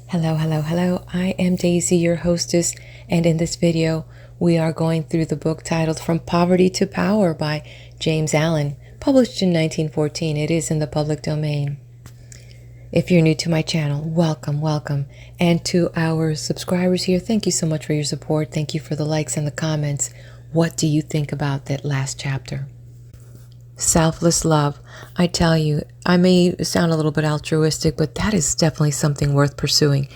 Hello, hello, hello. I am Daisy, your hostess, and in this video, we are going through the book titled From Poverty to Power by James Allen, published in 1914. It is in the public domain. If you're new to my channel, welcome, welcome. And to our subscribers here, thank you so much for your support. Thank you for the likes and the comments. What do you think about that last chapter? Selfless love. I tell you, I may sound a little bit altruistic, but that is definitely something worth pursuing.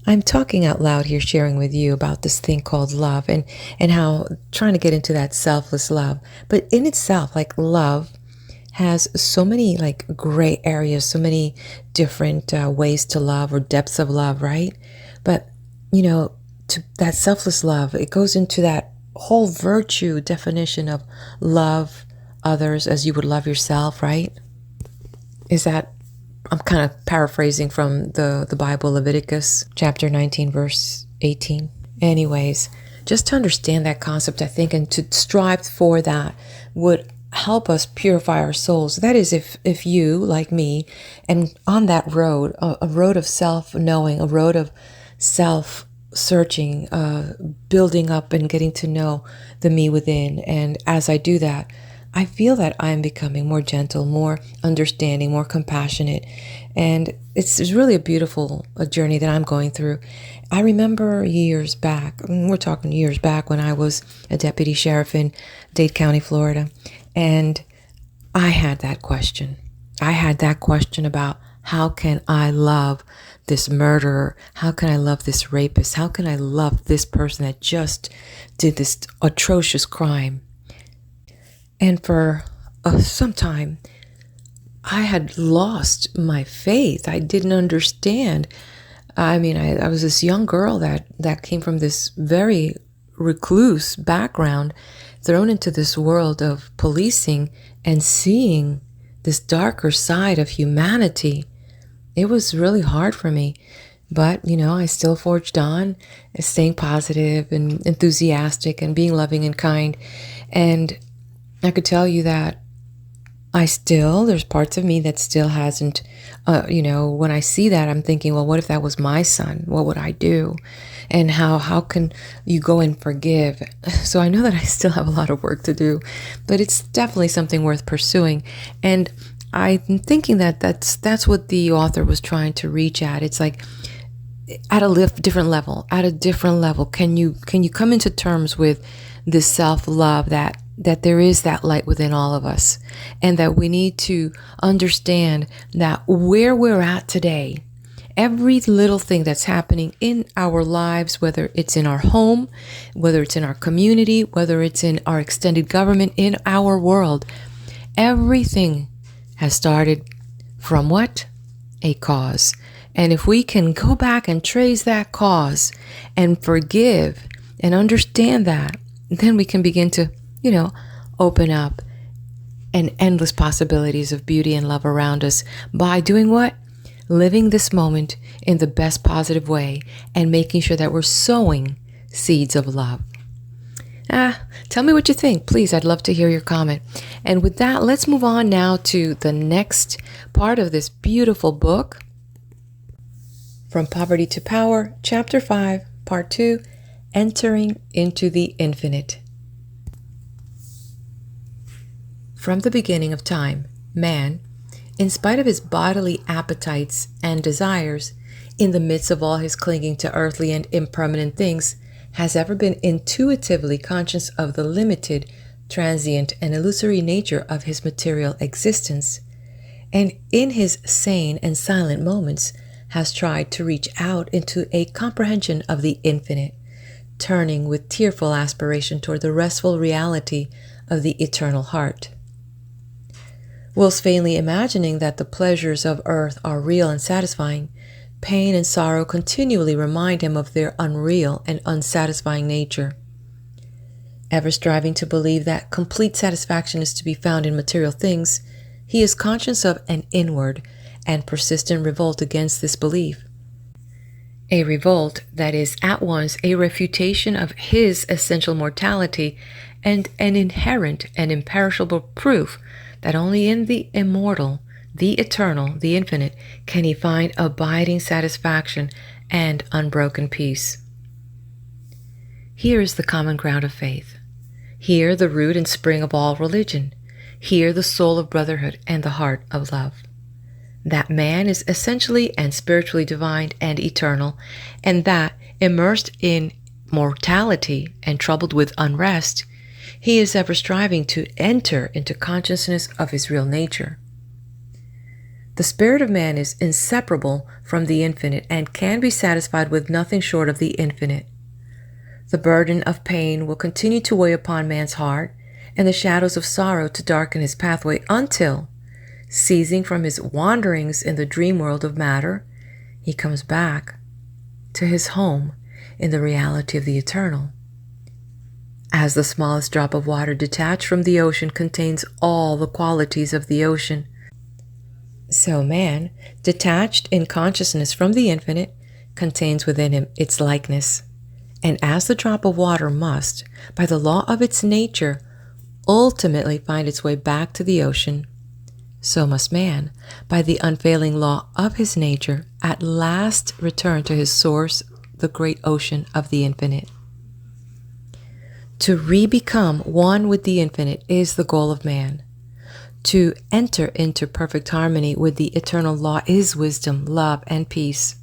I'm talking out loud here, sharing with you about this thing called love and how trying to get into that selfless love. But in itself, like love has so many like gray areas, so many different ways to love or depths of love, right? But, to that selfless love, it goes into that whole virtue definition of love others as you would love yourself, right? I'm kind of paraphrasing from the Bible, Leviticus chapter 19, verse 18. Anyways, just to understand that concept, I think, and to strive for that would help us purify our souls. That is, if you, like me, and on that road, a road of self-knowing, a road of self-searching, building up and getting to know the me within. And as I do that, I feel that I'm becoming more gentle, more understanding, more compassionate. And it's really a beautiful journey that I'm going through. I remember years back, we're talking years back, when I was a deputy sheriff in Dade County, Florida. And I had that question. I had that question about how can I love this murderer? How can I love this rapist? How can I love this person that just did this atrocious crime? And for some time, I had lost my faith. I didn't understand. I mean, I was this young girl that came from this very recluse background, thrown into this world of policing and seeing this darker side of humanity. It was really hard for me. But, I still forged on, staying positive and enthusiastic and being loving and kind. And I could tell you that there's parts of me that still hasn't, when I see that, I'm thinking, well, what if that was my son? What would I do? And how can you go and forgive? So I know that I still have a lot of work to do, but it's definitely something worth pursuing. And I'm thinking that that's what the author was trying to reach at. It's like at a different level, can you come into terms with this self-love that there is that light within all of us, and that we need to understand that where we're at today, every little thing that's happening in our lives, whether it's in our home, whether it's in our community, whether it's in our extended government, in our world, everything has started from what? A cause. And if we can go back and trace that cause and forgive and understand that, then we can begin to open up and endless possibilities of beauty and love around us by doing what? Living this moment in the best positive way and making sure that we're sowing seeds of love. Tell me what you think. Please, I'd love to hear your comment. And with that, let's move on now to the next part of this beautiful book, From Poverty to Power, Chapter 5, Part 2, Entering into the Infinite. From the beginning of time, man, in spite of his bodily appetites and desires, in the midst of all his clinging to earthly and impermanent things, has ever been intuitively conscious of the limited, transient, and illusory nature of his material existence, and in his sane and silent moments has tried to reach out into a comprehension of the infinite, turning with tearful aspiration toward the restful reality of the eternal heart. Whilst vainly imagining that the pleasures of earth are real and satisfying, pain and sorrow continually remind him of their unreal and unsatisfying nature. Ever striving to believe that complete satisfaction is to be found in material things, he is conscious of an inward and persistent revolt against this belief. A revolt that is at once a refutation of his essential mortality and an inherent and imperishable proof that only in the immortal the eternal, the infinite, can he find abiding satisfaction and unbroken peace. Here is the common ground of faith. Here the root and spring of all religion. Here the soul of brotherhood and the heart of love. That man is essentially and spiritually divine and eternal, and that, immersed in mortality and troubled with unrest, he is ever striving to enter into consciousness of his real nature. The spirit of man is inseparable from the infinite and can be satisfied with nothing short of the infinite. The burden of pain will continue to weigh upon man's heart, and the shadows of sorrow to darken his pathway until, ceasing from his wanderings in the dream world of matter, he comes back to his home in the reality of the eternal. As the smallest drop of water detached from the ocean contains all the qualities of the ocean, so man, detached in consciousness from the infinite, contains within him its likeness. And as the drop of water must, by the law of its nature, ultimately find its way back to the ocean, so must man, by the unfailing law of his nature, at last return to his source, the great ocean of the infinite. To re-become one with the infinite is the goal of man. To enter into perfect harmony with the eternal law is wisdom, love, and peace.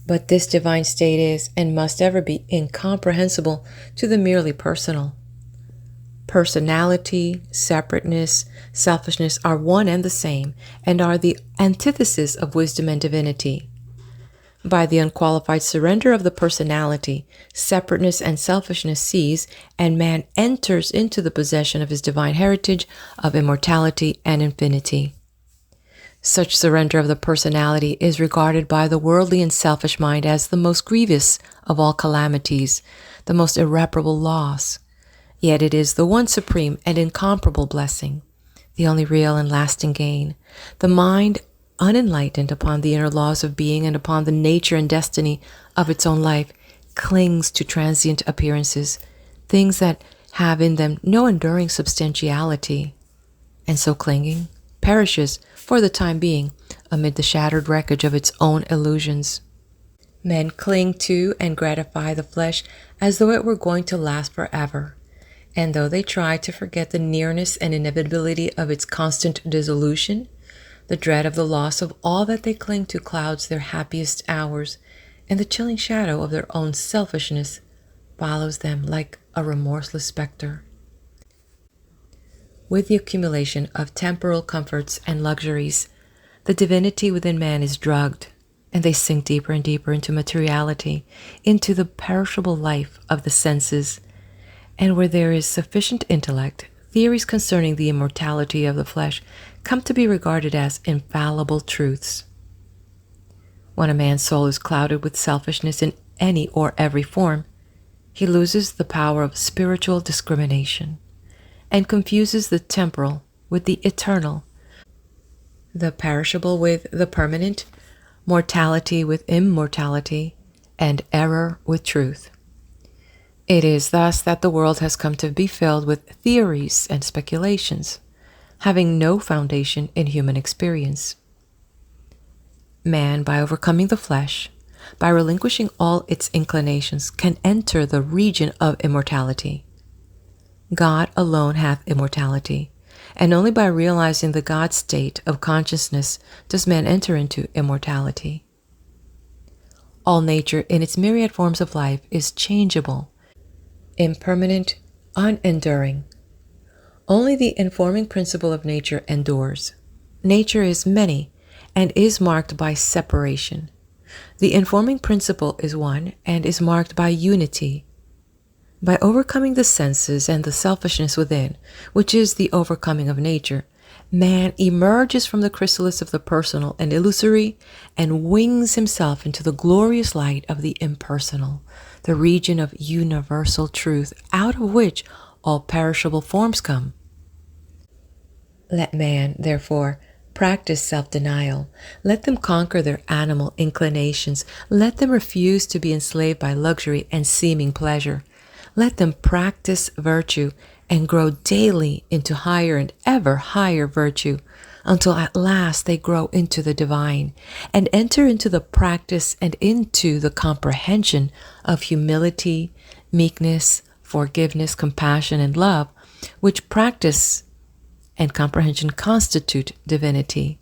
But this divine state is and must ever be incomprehensible to the merely personal. Personality, separateness, selfishness are one and the same, and are the antithesis of wisdom and divinity. By the unqualified surrender of the personality, separateness and selfishness cease, and man enters into the possession of his divine heritage of immortality and infinity. Such surrender of the personality is regarded by the worldly and selfish mind as the most grievous of all calamities, the most irreparable loss. Yet it is the one supreme and incomparable blessing, the only real and lasting gain. The mind, unenlightened upon the inner laws of being and upon the nature and destiny of its own life, clings to transient appearances, things that have in them no enduring substantiality, and so clinging, perishes for the time being amid the shattered wreckage of its own illusions. Men cling to and gratify the flesh as though it were going to last forever, and though they try to forget the nearness and inevitability of its constant dissolution, the dread of the loss of all that they cling to clouds their happiest hours, and the chilling shadow of their own selfishness follows them like a remorseless specter. With the accumulation of temporal comforts and luxuries, the divinity within man is drugged, and they sink deeper and deeper into materiality, into the perishable life of the senses. And where there is sufficient intellect, theories concerning the immortality of the flesh come to be regarded as infallible truths. When a man's soul is clouded with selfishness in any or every form, he loses the power of spiritual discrimination and confuses the temporal with the eternal, the perishable with the permanent, mortality with immortality, and error with truth. It is thus that the world has come to be filled with theories and speculations, having no foundation in human experience. Man, by overcoming the flesh, by relinquishing all its inclinations, can enter the region of immortality. God alone hath immortality, and only by realizing the God state of consciousness does man enter into immortality. All nature in its myriad forms of life is changeable, impermanent, unenduring. Only the informing principle of nature endures. Nature is many and is marked by separation. The informing principle is one and is marked by unity. By overcoming the senses and the selfishness within, which is the overcoming of nature, man emerges from the chrysalis of the personal and illusory and wings himself into the glorious light of the impersonal, the region of universal truth, out of which all perishable forms come. Let man, therefore, practice self-denial. Let them conquer their animal inclinations. Let them refuse to be enslaved by luxury and seeming pleasure. Let them practice virtue and grow daily into higher and ever higher virtue, until at last they grow into the divine and enter into the practice and into the comprehension of humility, meekness, forgiveness, compassion, and love, which practice and comprehension constitute divinity.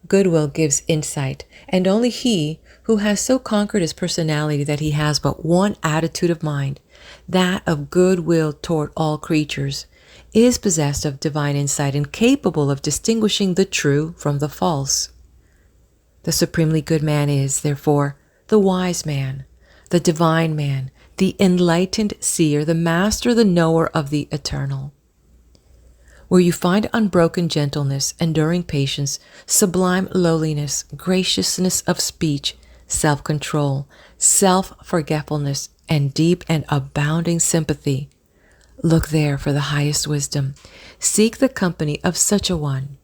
Goodwill gives insight, and only he who has so conquered his personality that he has but one attitude of mind, that of goodwill toward all creatures, is possessed of divine insight and capable of distinguishing the true from the false. The supremely good man is, therefore, the wise man, the divine man, the enlightened seer, the master, the knower of the eternal. Where you find unbroken gentleness, enduring patience, sublime lowliness, graciousness of speech, self-control, self-forgetfulness, and deep and abounding sympathy, look there for the highest wisdom. Seek the company of such a one,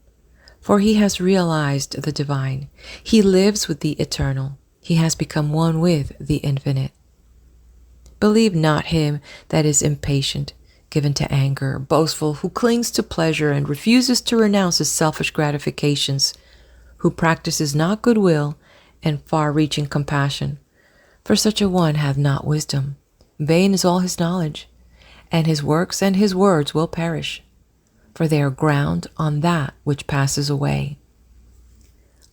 for he has realized the divine. He lives with the eternal. He has become one with the infinite. Believe not him that is impatient, given to anger, boastful, who clings to pleasure and refuses to renounce his selfish gratifications, who practices not goodwill and far-reaching compassion. For such a one hath not wisdom. Vain is all his knowledge, and his works and his words will perish, for they are ground on that which passes away.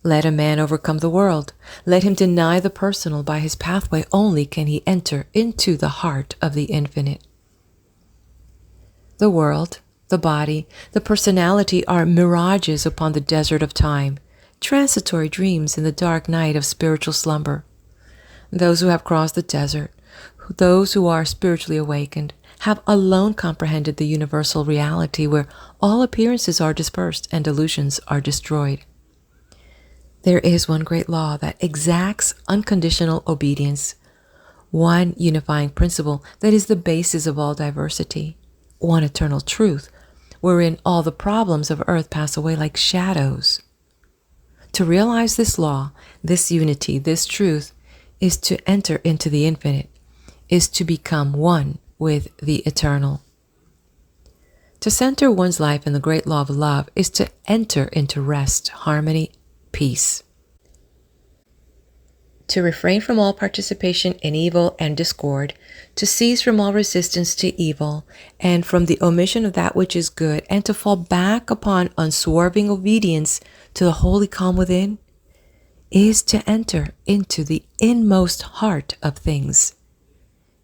Let a man overcome the world. Let him deny the personal. By his pathway only can he enter into the heart of the infinite. The world, the body, the personality are mirages upon the desert of time, transitory dreams in the dark night of spiritual slumber. Those who have crossed the desert, those who are spiritually awakened, have alone comprehended the universal reality where all appearances are dispersed and illusions are destroyed. There is one great law that exacts unconditional obedience, one unifying principle that is the basis of all diversity, one eternal truth, wherein all the problems of earth pass away like shadows. To realize this law, this unity, this truth, is to enter into the infinite, is to become one with the eternal. To center one's life in the great law of love is to enter into rest, harmony, peace. To refrain from all participation in evil and discord, to cease from all resistance to evil, and from the omission of that which is good, and to fall back upon unswerving obedience to the holy calm within, is to enter into the inmost heart of things,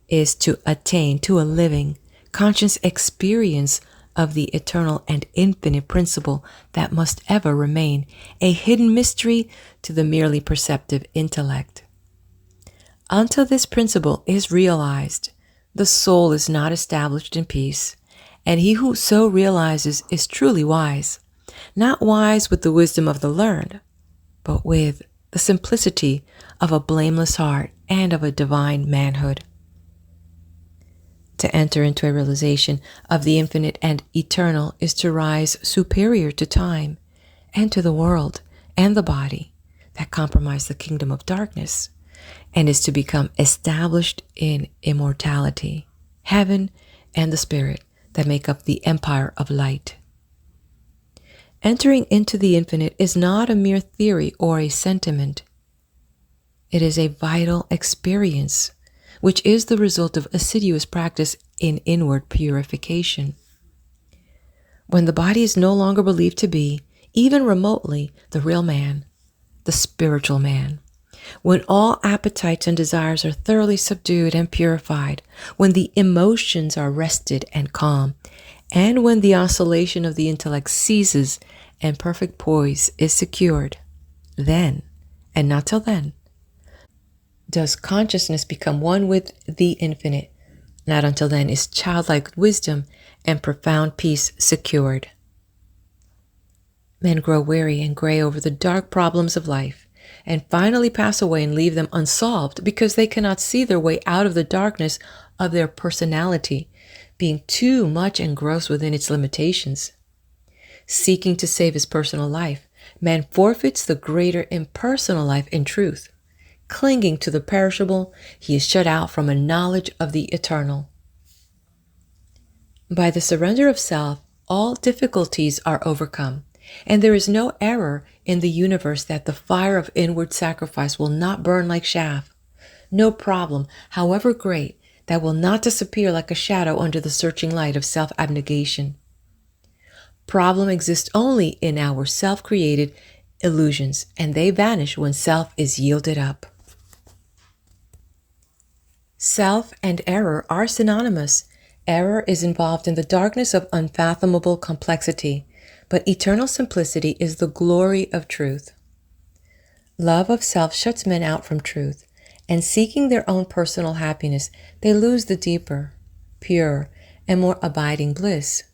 is to attain to a living, conscious experience of the eternal and infinite principle that must ever remain a hidden mystery to the merely perceptive intellect. Until this principle is realized, the soul is not established in peace, and he who so realizes is truly wise, not wise with the wisdom of the learned, but with the simplicity of a blameless heart and of a divine manhood. To enter into a realization of the infinite and eternal is to rise superior to time and to the world and the body that compromise the kingdom of darkness, and is to become established in immortality, heaven, and the spirit that make up the empire of light. Entering into the infinite is not a mere theory or a sentiment. It is a vital experience, which is the result of assiduous practice in inward purification. When the body is no longer believed to be, even remotely, the real man, the spiritual man, when all appetites and desires are thoroughly subdued and purified, when the emotions are rested and calm, and when the oscillation of the intellect ceases and perfect poise is secured, then, and not till then, does consciousness become one with the infinite. Not until then is childlike wisdom and profound peace secured. Men grow weary and gray over the dark problems of life, and finally pass away and leave them unsolved because they cannot see their way out of the darkness of their personality, being too much engrossed within its limitations. Seeking to save his personal life, man forfeits the greater impersonal life in truth. Clinging to the perishable, he is shut out from a knowledge of the eternal. By the surrender of self all difficulties are overcome, and there is no error in the universe that the fire of inward sacrifice will not burn like chaff, no problem, however great, that will not disappear like a shadow under the searching light of self-abnegation. Problem exists only in our self-created illusions, and they vanish when self is yielded up. Self and error are synonymous. Error is involved in the darkness of unfathomable complexity, but eternal simplicity is the glory of truth. Love of self shuts men out from truth, and seeking their own personal happiness, they lose the deeper, pure, and more abiding bliss.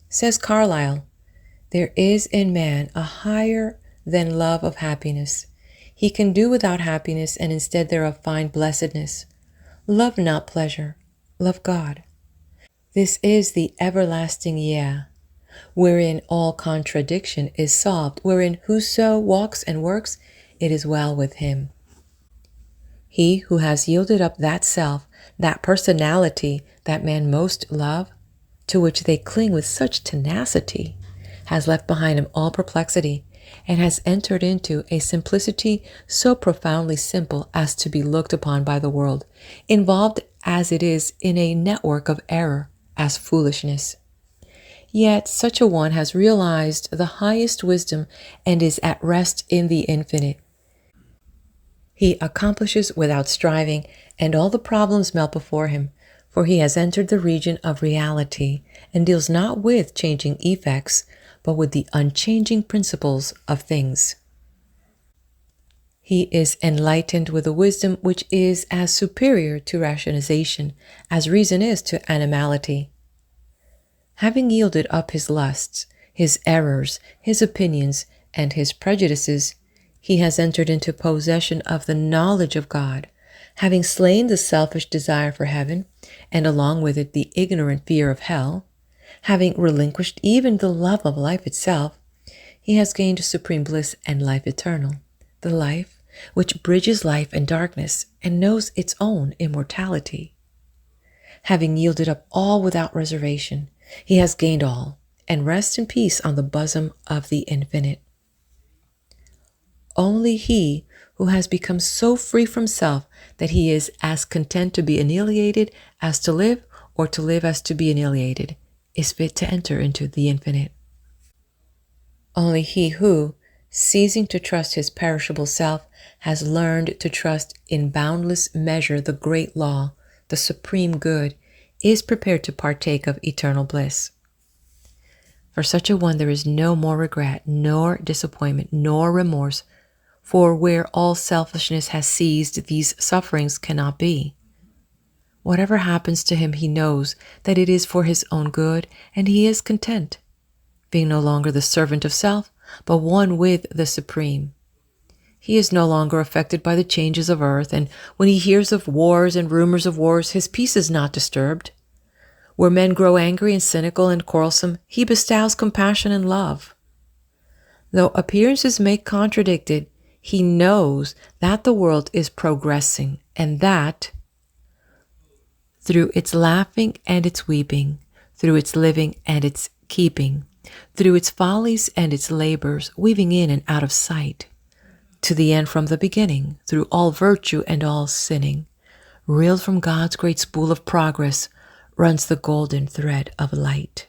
Says Carlyle, "There is in man a higher than love of happiness. He can do without happiness and instead thereof find blessedness. Love not pleasure, love God. This is the everlasting yeah, wherein all contradiction is solved, wherein whoso walks and works, it is well with him." He who has yielded up that self, that personality that men most love, to which they cling with such tenacity, has left behind him all perplexity, and has entered into a simplicity so profoundly simple as to be looked upon by the world, involved as it is in a network of error, as foolishness. Yet such a one has realized the highest wisdom and is at rest in the infinite. He accomplishes without striving, and all the problems melt before him, for he has entered the region of reality and deals not with changing effects, but with the unchanging principles of things. He is enlightened with a wisdom which is as superior to rationalization as reason is to animality. Having yielded up his lusts, his errors, his opinions, and his prejudices, he has entered into possession of the knowledge of God, having slain the selfish desire for heaven, and along with it the ignorant fear of hell, having relinquished even the love of life itself, he has gained supreme bliss and life eternal, the life which bridges life and darkness and knows its own immortality. Having yielded up all without reservation, he has gained all, and rests in peace on the bosom of the infinite. Only he who has become so free from self that he is as content to be annihilated as to live, or to live as to be annihilated, is fit to enter into the infinite. Only he who, ceasing to trust his perishable self, has learned to trust in boundless measure the great law, the supreme good, is prepared to partake of eternal bliss. For such a one there is no more regret, nor disappointment, nor remorse, for where all selfishness has seized, these sufferings cannot be. Whatever happens to him, he knows that it is for his own good, and he is content, being no longer the servant of self, but one with the Supreme. He is no longer affected by the changes of earth, and when he hears of wars and rumors of wars, his peace is not disturbed. Where men grow angry and cynical and quarrelsome, he bestows compassion and love. Though appearances may contradict it, he knows that the world is progressing, and that, through its laughing and its weeping, through its living and its keeping, through its follies and its labors, weaving in and out of sight, to the end from the beginning, through all virtue and all sinning, reeled from God's great spool of progress, runs the golden thread of light.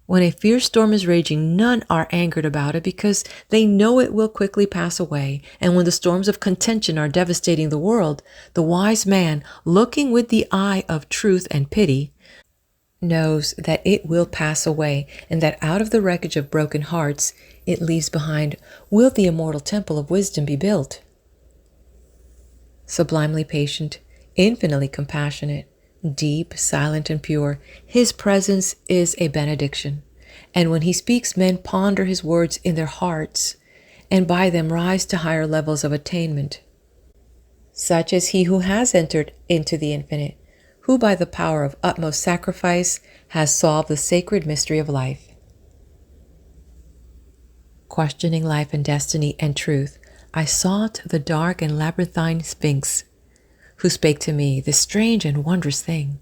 When a fierce storm is raging, none are angered about it because they know it will quickly pass away. And when the storms of contention are devastating the world, the wise man, looking with the eye of truth and pity, knows that it will pass away, and that out of the wreckage of broken hearts it leaves behind will the immortal temple of wisdom be built. Sublimely patient, infinitely compassionate, deep, silent, and pure, his presence is a benediction. And when he speaks, men ponder his words in their hearts, and by them rise to higher levels of attainment. Such is he who has entered into the infinite, who by the power of utmost sacrifice has solved the sacred mystery of life. Questioning life and destiny and truth, I sought the dark and labyrinthine Sphinx, who spake to me this strange and wondrous thing.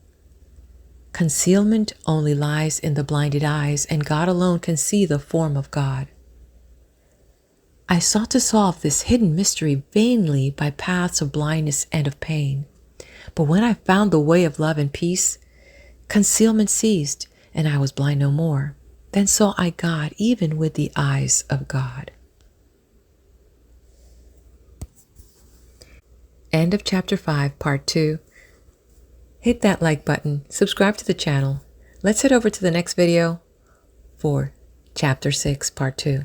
Concealment only lies in the blinded eyes, and God alone can see the form of God. I sought to solve this hidden mystery vainly by paths of blindness and of pain. But when I found the way of love and peace, concealment ceased, and I was blind no more. Then saw I God even with the eyes of God. End of Chapter 5, Part 2. Hit that like button, subscribe to the channel. Let's head over to the next video for Chapter 6, Part 2.